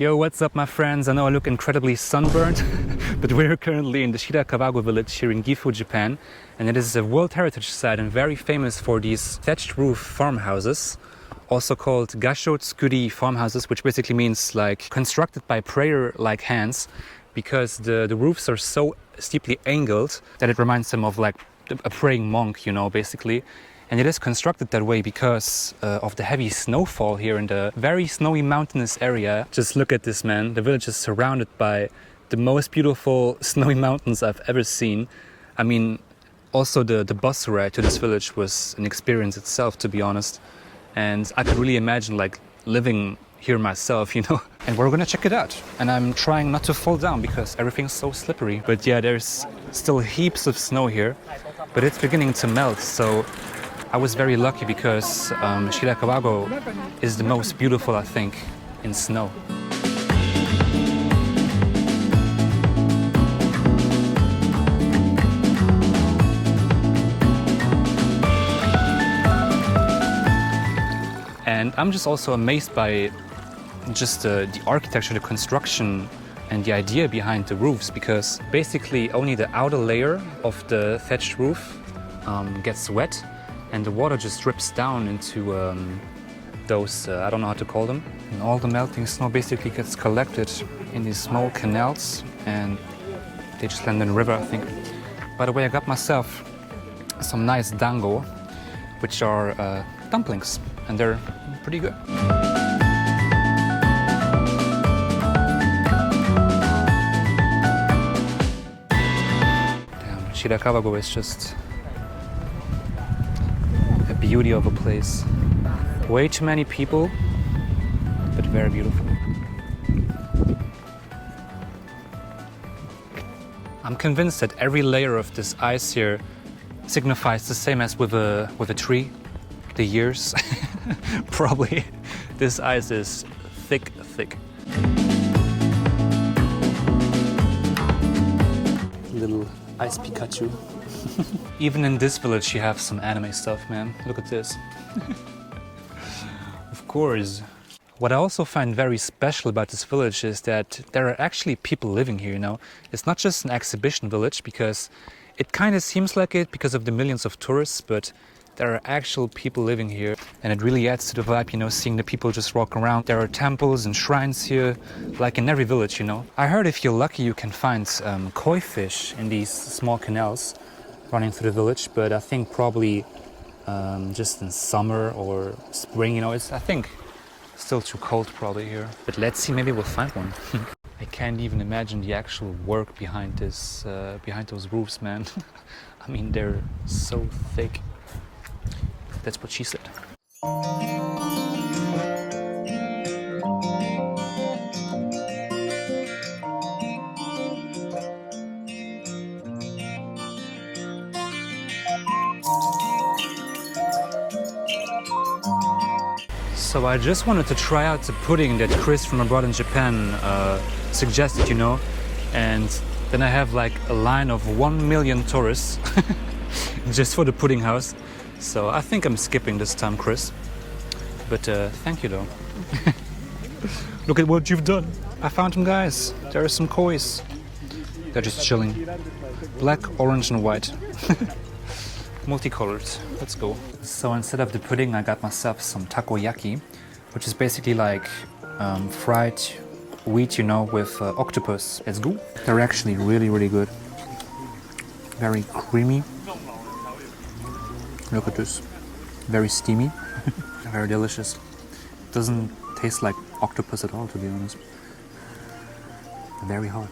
Yo, what's up my friends? I know I look incredibly sunburned, but we're currently in the Shirakawa-go village here in Gifu, Japan. And it is a World Heritage Site and very famous for these thatched roof farmhouses, also called gassho-zukuri farmhouses, which basically means like constructed by prayer-like hands, because the roofs are so steeply angled that it reminds them of like a praying monk, you know, basically. And it is constructed that way because of the heavy snowfall here in the very snowy mountainous area. Just look at this, man. The village is surrounded by the most beautiful snowy mountains I've ever seen. I mean, also the bus ride to this village was an experience itself, to be honest. And I could really imagine like living here myself, you know. And we're gonna check it out. And I'm trying not to fall down because everything's so slippery. But yeah, there's still heaps of snow here, but it's beginning to melt. So I was very lucky because Shirakawago is the most beautiful, I think, in snow. And I'm just also amazed by just the architecture, the construction, and the idea behind the roofs, because basically only the outer layer of the thatched roof gets wet, and the water just drips down into those, I don't know how to call them. And all the melting snow basically gets collected in these small canals, and they just land in the river, I think. By the way, I got myself some nice dango, which are dumplings, and they're pretty good. Damn, Shirakawa-go is just a beauty of a place. Way too many people, but very beautiful. I'm convinced that every layer of this ice here signifies the same as with a tree, the years. Probably this ice is thick. Little ice Pikachu. Even in this village you have some anime stuff, man. Look at this. Of course. What I also find very special about this village is that there are actually people living here, you know. It's not just an exhibition village, because it kind of seems like it because of the millions of tourists, but there are actual people living here, and it really adds to the vibe, you know, seeing the people just walk around. There are temples and shrines here, like in every village, you know. I heard if you're lucky you can find koi fish in these small canals running through the village, but I think probably just in summer or spring, you know, it's, I think, still too cold probably here. But let's see, maybe we'll find one. I can't even imagine the actual work behind this, behind those roofs, man. I mean, they're so thick. That's what she said. So I just wanted to try out the pudding that Chris from abroad in Japan suggested, you know, and then I have like a line of 1 million tourists just for the pudding house. So I think I'm skipping this time, Chris. But thank you though. Look at what you've done. I found them, guys. There are some kois. They're just chilling. Black, orange and white. Multicolored. Let's go. So instead of the pudding, I got myself some takoyaki, which is basically like fried wheat, you know, with octopus. It's good. They're actually really good. Very creamy. Look at this. Very steamy. Very delicious. Doesn't taste like octopus at all, to be honest. Very hot.